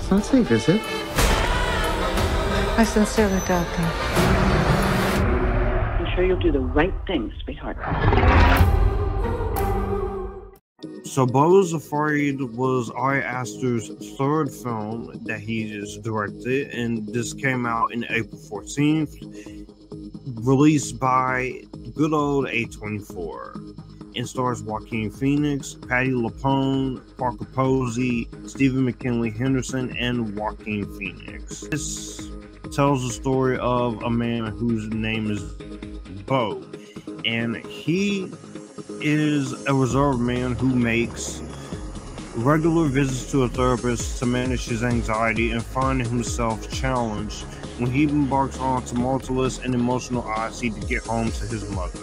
It's not safe, is it? I sincerely doubt that. I'm sure you'll do the right thing, sweetheart. So Beau's Afraid was Ari Aster's third film that he just directed, and this came out in April 14th, released by good old A24. It stars Joaquin Phoenix, Patti LuPone, Parker Posey, Stephen McKinley Henderson, and Joaquin Phoenix. This tells the story of a man whose name is Beau, and he is a reserved man who makes regular visits to a therapist to manage his anxiety and find himself challenged when he embarks on a tumultuous and emotional odyssey to get home to his mother.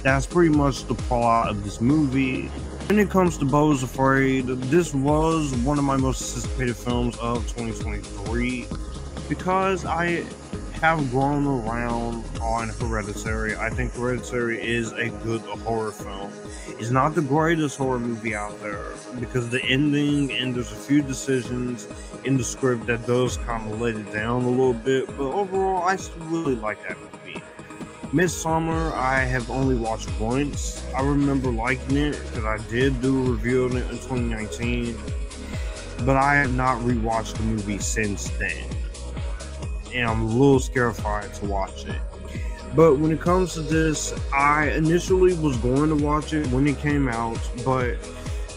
That's pretty much the plot of this movie. When it comes to Beau's Afraid, this was one of my most anticipated films of 2023 because I have grown around on Hereditary. I think Hereditary is a good horror film. It's not the greatest horror movie out there because the ending and there's a few decisions in the script that does kind of let it down a little bit, but overall I still really like that movie. Midsommar, I have only watched once. I remember liking it because I did do a review on it in 2019, but I have not rewatched the movie since then, and I'm a little scared to watch it. But when it comes to this, I initially was going to watch it when it came out, but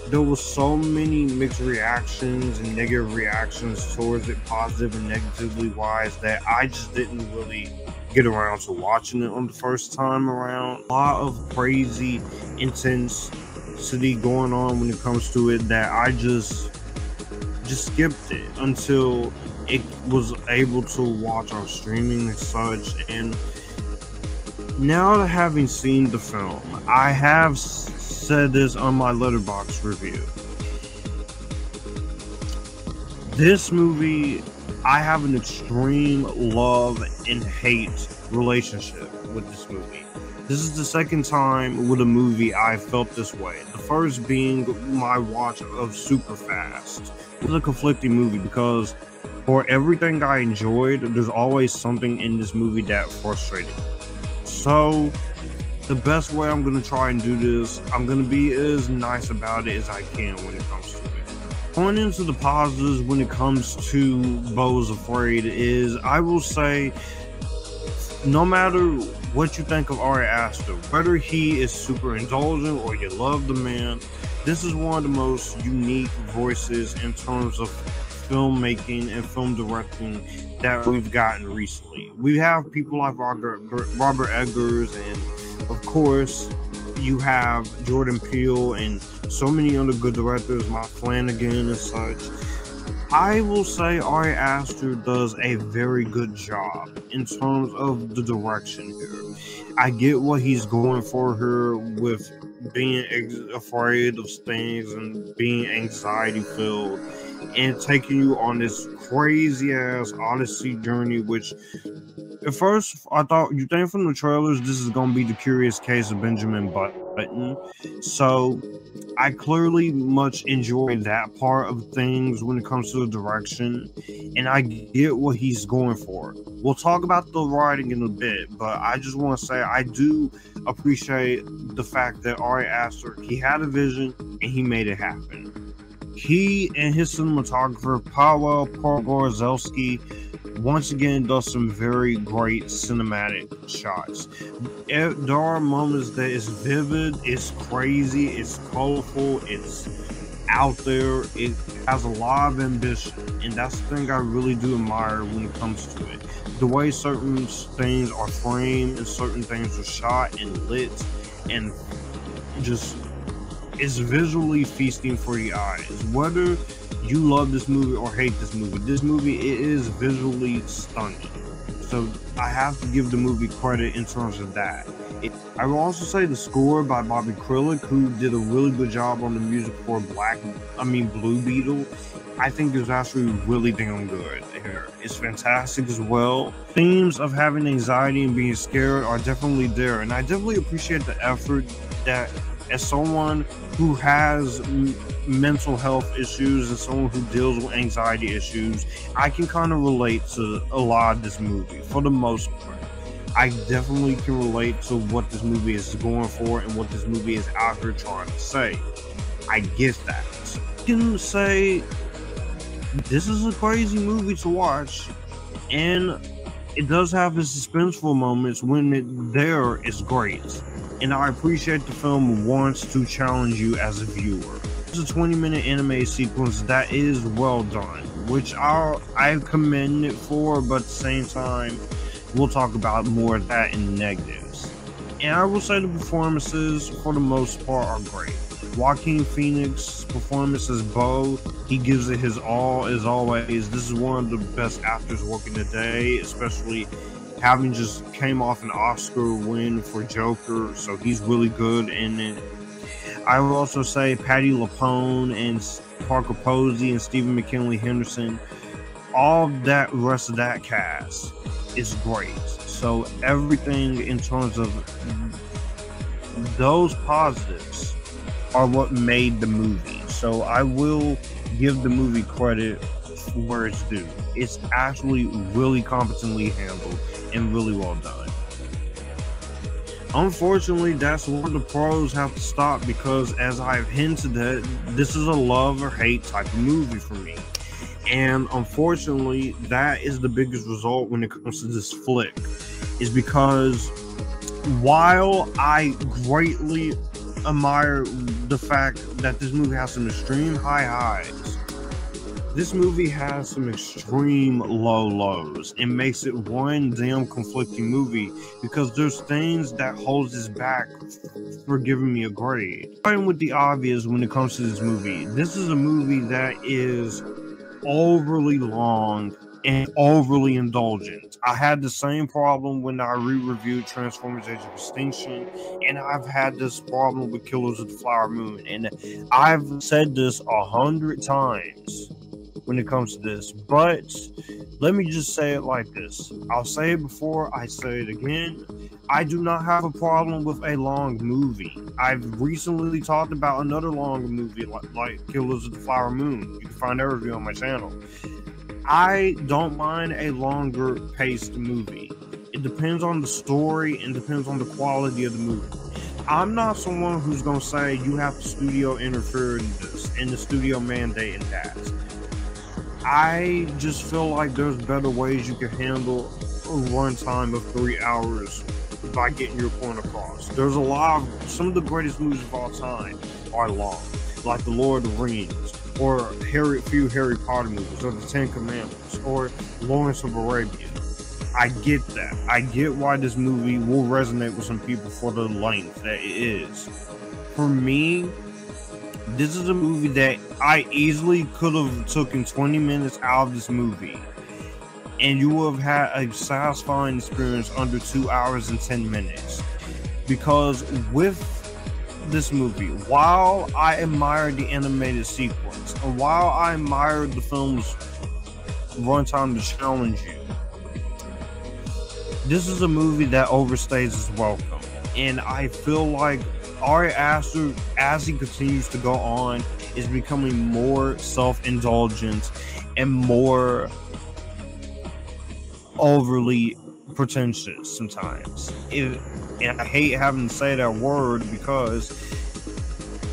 there was so many mixed reactions and negative reactions towards it, positive and negatively wise, that I just didn't really get around to watching it on the first time around. A lot of crazy intensity going on when it comes to it that I just skipped it until it was able to watch on streaming and such. And now that having seen the film, I have said this on my Letterboxd review. This movie, I have an extreme love and hate relationship with this movie. This is the second time with a movie I felt this way. The first being my watch of Superfast. It was a conflicting movie because for everything I enjoyed, there's always something in this movie that frustrated me. So the best way I'm going to try and do this, I'm going to be as nice about it as I can when it comes to it. Going into the positives when it comes to Beau's Afraid is, I will say, no matter what you think of Ari Aster, whether he is super indulgent or you love the man, this is one of the most unique voices in terms of filmmaking and film directing that we've gotten recently. We have people like Robert Eggers, and of course you have Jordan Peele and so many other good directors, Mike Flanagan and such. I will say Ari Aster does a very good job in terms of the direction here. I get what he's going for here with being afraid of things and being anxiety filled and taking you on this crazy ass odyssey journey, which at first I thought, you think from the trailers this is gonna be the Curious Case of Benjamin Button, so I clearly much enjoy that part of things when it comes to the direction, and I get what he's going for. We'll talk about the writing in a bit, but I just want to say I do appreciate the fact that Ari Aster, he had a vision and he made it happen. He and his cinematographer Paweł Pogorzelski once again does some very great cinematic shots. There are moments that is vivid, it's crazy, it's colorful, it's out there, it has a lot of ambition, and that's the thing I really do admire when it comes to it. The way certain things are framed and certain things are shot and lit, and just it's visually feasting for the eyes. Whether you love this movie or hate this movie, it is visually stunning. So I have to give the movie credit in terms of that. I will also say the score by Bobby Kralik, who did a really good job on the music for Blue Beetle, I think is actually really damn good here. It's fantastic as well. Themes of having anxiety and being scared are definitely there, and I definitely appreciate the effort that As someone who has mental health issues and someone who deals with anxiety issues, I can kind of relate to a lot of this movie for the most part. I definitely can relate to what this movie is going for and what this movie is out here trying to say. I get that. I can say this is a crazy movie to watch, and it does have its suspenseful moments. When it's great. And I appreciate the film wants to challenge you as a viewer. It's a 20-minute anime sequence that is well done, which I commend it for, but at the same time, we'll talk about more of that in the negatives. And I will say the performances, for the most part, are great. Joaquin Phoenix's performance as Bo, he gives it his all, as always. This is one of the best actors working today, especially having just came off an Oscar win for Joker, so he's really good in it. I will also say Patti LuPone and Parker Posey and Stephen McKinley Henderson, all that rest of that cast is great. So everything in terms of those positives are what made the movie. So I will give the movie credit where it's due. It's actually really competently handled and really well done. Unfortunately, that's where the pros have to stop, because as I've hinted at, this is a love or hate type of movie for me. And unfortunately, that is the biggest result when it comes to this flick, is because while I greatly admire the fact that this movie has some extreme high highs, this movie has some extreme low lows and makes it one damn conflicting movie, because there's things that holds us back for giving me a grade. Starting with the obvious when it comes to this movie, this is a movie that is overly long and overly indulgent. I had the same problem when I re-reviewed Transformers: Age of Extinction, and I've had this problem with Killers of the Flower Moon, and I've said this 100 times when it comes to this, but let me just say it like this. I'll say it before, I say it again. I do not have a problem with a long movie. I've recently talked about another long movie like Killers of the Flower Moon. You can find that review on my channel. I don't mind a longer paced movie. It depends on the story and depends on the quality of the movie. I'm not someone who's going to say you have to studio interfere in this and the studio mandate that. I just feel like there's better ways you can handle a runtime of 3 hours by getting your point across. There's some of the greatest movies of all time are long, like The Lord of the Rings, or few Harry Potter movies, or The Ten Commandments, or Lawrence of Arabia. I get that. I get why this movie will resonate with some people for the length that it is. For me, this is a movie that I easily could have taken 20 minutes out of this movie, and you would have had a satisfying experience under 2 hours and 10 minutes. Because with this movie, while I admire the animated sequence, and while I admire the film's runtime to challenge you, this is a movie that overstays its welcome. And I feel like Ari Aster, as he continues to go on, is becoming more self-indulgent and more overly pretentious sometimes. And I hate having to say that word because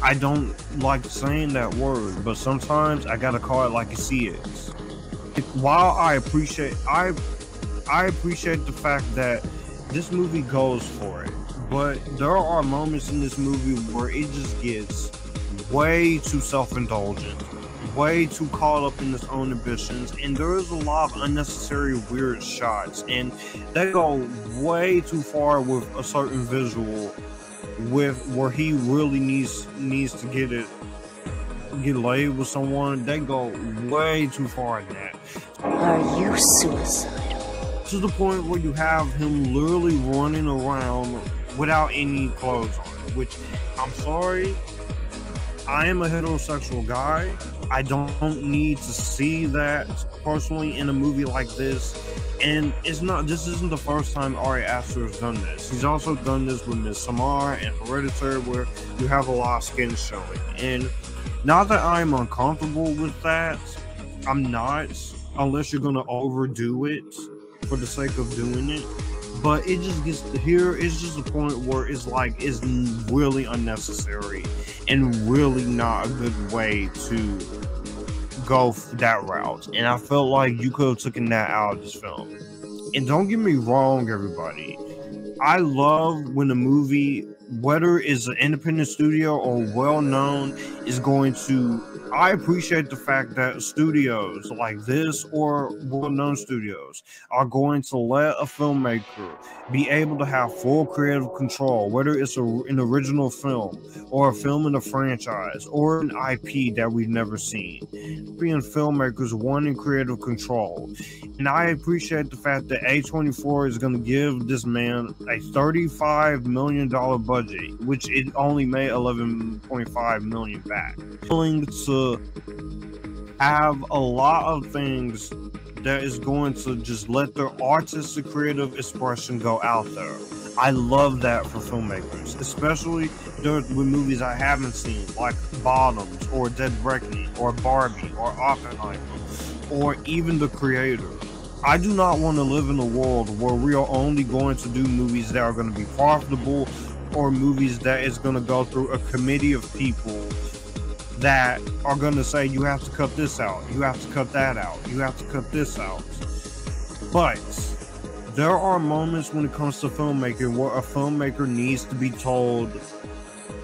I don't like saying that word, but sometimes I gotta call it like it is. While I appreciate the fact that this movie goes for it, but there are moments in this movie where it just gets way too self-indulgent, way too caught up in its own ambitions, and there is a lot of unnecessary weird shots, and they go way too far with a certain visual, with where he really needs to get laid with someone. They go way too far in that. Are you suicidal? To the point where you have him literally running around without any clothes on, which, I'm sorry, I am a heterosexual guy, I don't need to see that personally in a movie like this. And this isn't the first time Ari Aster has done this. He's also done this with Midsommar and Hereditary, where you have a lot of skin showing. And not that I'm uncomfortable with that, I'm not, unless you're gonna overdo it for the sake of doing it. But it just gets here. It's just a point where it's really unnecessary and really not a good way to go that route. And I felt like you could have taken that out of this film. And don't get me wrong, everybody. I love when a movie, whether it's an independent studio or well-known, is going to... I appreciate the fact that studios like this or well-known studios are going to let a filmmaker be able to have full creative control, whether it's an original film or a film in a franchise or an IP that we've never seen. Being filmmakers wanting creative control. And I appreciate the fact that A24 is going to give this man a $35 million budget, which it only made $11.5 million back. Willing to have a lot of things that is going to just let their artistic creative expression go out there. I love that for filmmakers, especially with movies I haven't seen, like Bottoms or Dead Reckoning or Barbie or Oppenheimer or even The Creator. I do not want to live in a world where we are only going to do movies that are going to be profitable or movies that is going to go through a committee of people that are going to say, you have to cut this out, you have to cut that out, you have to cut this out. But there are moments when it comes to filmmaking where a filmmaker needs to be told,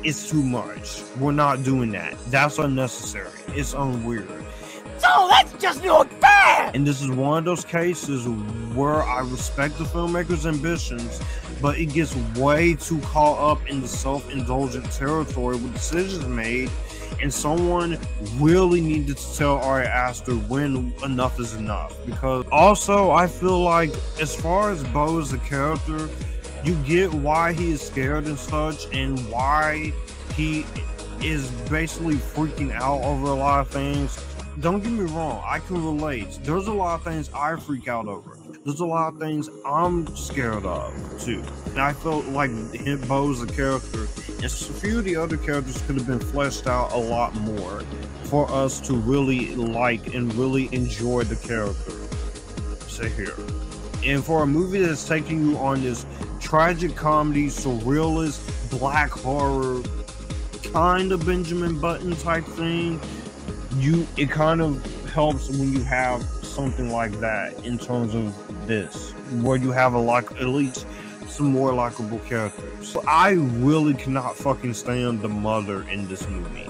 it's too much, we're not doing that, that's unnecessary, it's unweird. So that's just not fair! And this is one of those cases where I respect the filmmaker's ambitions, but it gets way too caught up in the self-indulgent territory with decisions made. And someone really needed to tell Ari Aster when enough is enough. Because also, I feel like, as far as Bo as a character, you get why he is scared and such, and why he is basically freaking out over a lot of things. Don't get me wrong, I can relate. There's a lot of things I freak out over. There's a lot of things I'm scared of, too. And I felt like Bo as a character, and a few of the other characters could have been fleshed out a lot more for us to really like and really enjoy the character. Say here. And for a movie that's taking you on this tragic comedy, surrealist, black horror, kind of Benjamin Button type thing, it kind of helps when you have something like that in terms of this, where you have at least some more likable characters. I really cannot fucking stand the mother in this movie.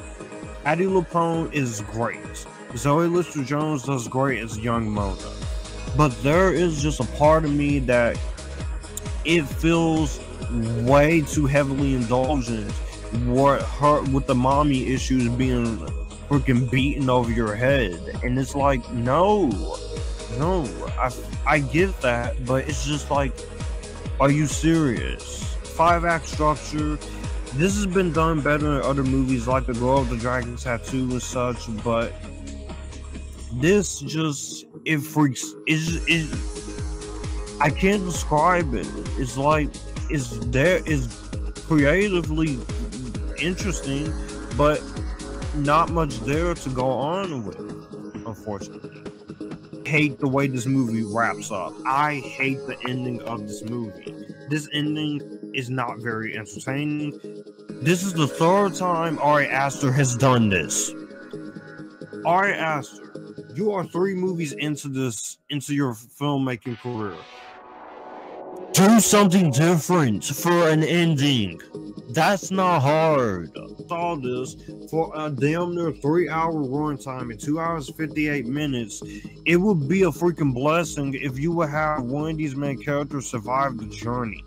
Patti LuPone is great. Zoe Lister-Jones does great as young Mona. But there is just a part of me that it feels way too heavily indulgent with the mommy issues being freaking beaten over your head. And it's like, no, I get that, but it's just like, are you serious? 5-act structure. This has been done better in other movies like The Girl with the Dragon Tattoo and such, but this just, it freaks. I can't describe it. It's like, it's creatively interesting, but not much there to go on with, unfortunately. Hate the way this movie wraps up. I hate the ending of this movie. This ending is not very entertaining. This is the third time Ari Aster has done this. Ari Aster, you are 3 movies into your filmmaking career. Do something different for an ending. That's not hard. Saw this for a damn near 3-hour runtime in 2 hours 58 minutes. It would be a freaking blessing if you would have one of these main characters survive the journey.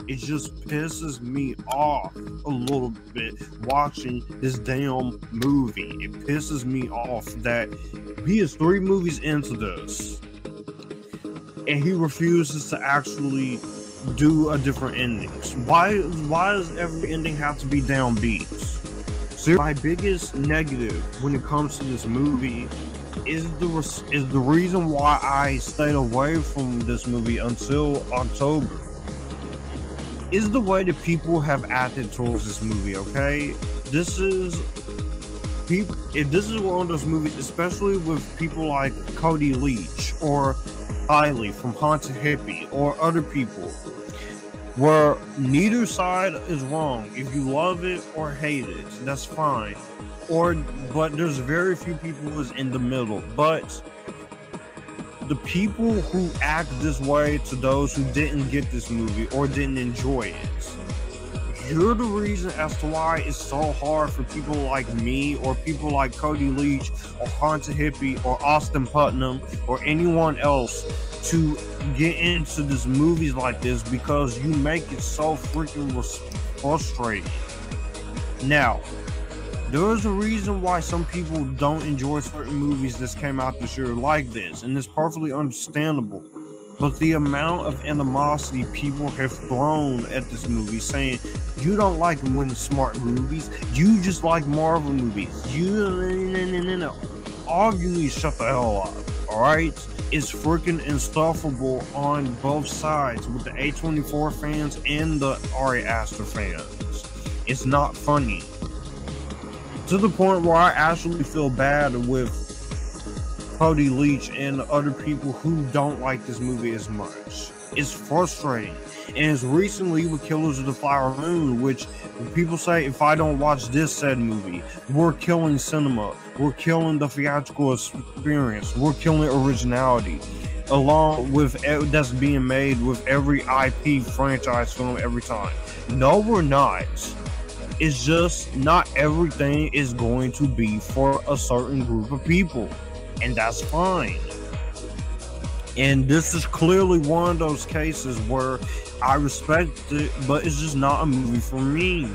It just pisses me off a little bit watching this damn movie. It pisses me off that he is 3 movies into this and he refuses to actually do a different ending. Why does every ending have to be downbeat? My biggest negative when it comes to this movie is the reason why I stayed away from this movie until October. Is the way that people have acted towards this movie. Okay, this is one of those movies, especially with people like Cody Leach or Kylie from Haunted Hippie or other people, where neither side is wrong. If you love it or hate it, that's fine. But there's very few people who's in the middle. But the people who act this way to those who didn't get this movie or didn't enjoy it, you're the reason as to why it's so hard for people like me or people like Cody Leach or Haunted Hippie or Austin Putnam or anyone else to get into these movies like this, because you make it so freaking frustrating. Now, there is a reason why some people don't enjoy certain movies that came out this year like this, and it's perfectly understandable. But the amount of animosity people have thrown at this movie, saying you don't like Win Smart movies, you just like Marvel movies, no. All of you need to shut the hell up, alright? It's freaking insufferable on both sides, with the A24 fans and the Ari Aster fans. It's not funny. To the point where I actually feel bad with Cody Leach and other people who don't like this movie as much. It's frustrating. And it's recently with Killers of the Flower Moon, which people say if I don't watch this said movie, we're killing cinema, we're killing the theatrical experience, we're killing originality, along with that's being made with every IP franchise film every time. No, we're not. It's just not everything is going to be for a certain group of people, and that's fine. And this is clearly one of those cases where I respect it, but it's just not a movie for me.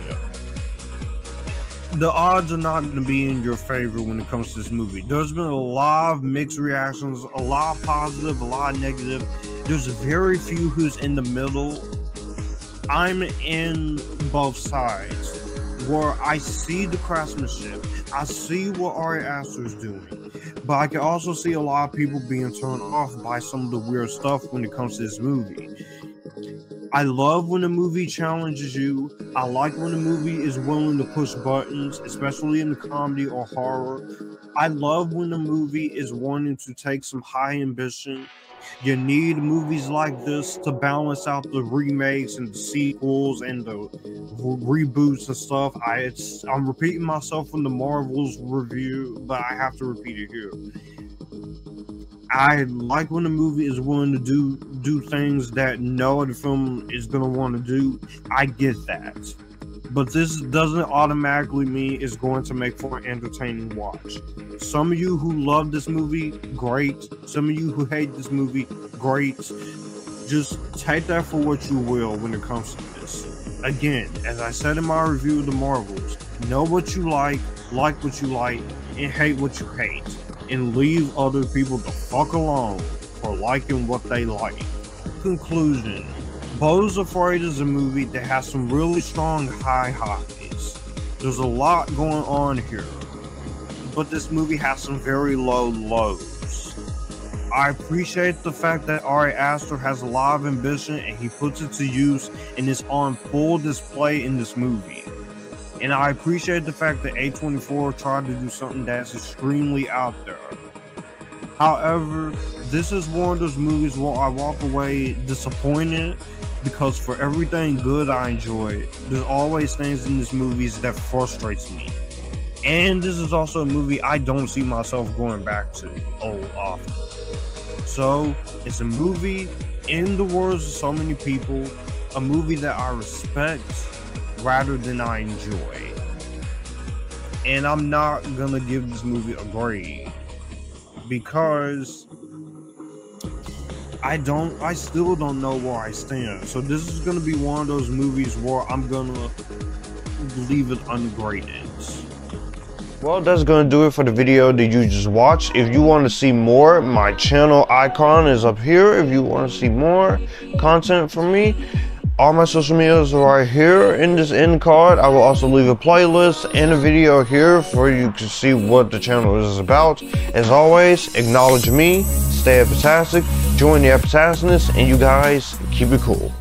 The odds are not going to be in your favor when it comes to this movie. There's been a lot of mixed reactions, a lot of positive, a lot of negative. There's very few who's in the middle. I'm in both sides, where I see the craftsmanship, I see what Ari Aster is doing, but I can also see a lot of people being turned off by some of the weird stuff when it comes to this movie. I love when a movie challenges you. I like when a movie is willing to push buttons, especially in the comedy or horror. I love when a movie is wanting to take some high ambition. You need movies like this to balance out the remakes and the sequels and the reboots and stuff. I'm repeating myself from the Marvels review, but I have to repeat it here. I like when a movie is willing to do things that no other film is going to want to do. I get that. But this doesn't automatically mean it's going to make for an entertaining watch. Some of you who love this movie, great. Some of you who hate this movie, great. Just take that for what you will when it comes to this. Again, as I said in my review of the Marvels, know what you like what you like, and hate what you hate. And leave other people the fuck alone for liking what they like. Conclusion. Beau's Afraid is a movie that has some really strong high highs. There's a lot going on here, but this movie has some very low lows. I appreciate the fact that Ari Aster has a lot of ambition and he puts it to use and is on full display in this movie. And I appreciate the fact that A24 tried to do something that's extremely out there. However, this is one of those movies where I walk away disappointed, because for everything good I enjoy, there's always things in these movies that frustrates me. And this is also a movie I don't see myself going back to often. So, it's a movie, in the words of so many people, a movie that I respect rather than I enjoy. And I'm not gonna give this movie a grade, because I still don't know where I stand. So this is gonna be one of those movies where I'm gonna leave it ungraded. Well, that's gonna do it for the video that you just watched. If you want to see more, my channel icon is up here. If you want to see more content from me, All my social medias are right here in this end card. I will also leave a playlist and a video here for you to see what the channel is about. As always, acknowledge me, stay epitastic, join the epitasticness, and you guys keep it cool.